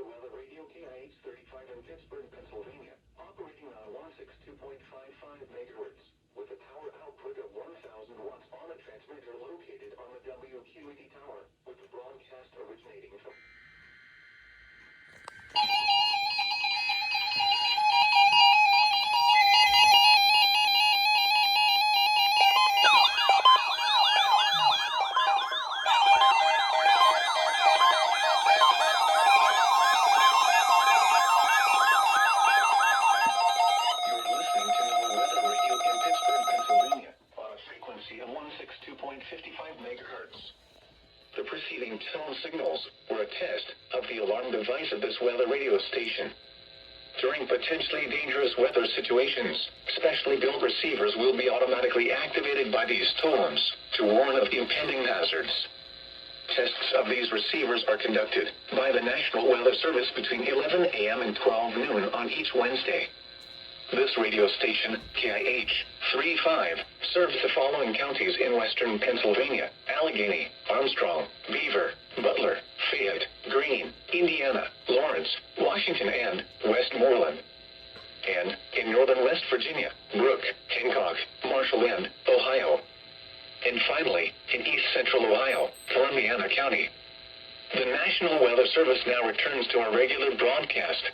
Weather Radio KIH 35 in Pittsburgh, Pennsylvania, operating on 162.55 megahertz, with a power output of 1,000 watts on a transmitter located on the WQED tower, with the broadcast originating from... The preceding tone signals were a test of the alarm device of this weather radio station. During potentially dangerous weather situations, specially built receivers will be automatically activated by these tones to warn of impending hazards. Tests of these receivers are conducted by the National Weather Service between 11 a.m. and 12 noon on each Wednesday. This radio station, KIH 35, serves the following counties in western Pennsylvania: Allegheny, Armstrong, Beaver, Butler, Fayette, Greene, Indiana, Lawrence, Washington, and Westmoreland. And in northern West Virginia, Brooke, Hancock, Marshall, and Ohio. And finally, in east central Ohio, Columbiana County. The National Weather Service now returns to our regular broadcast.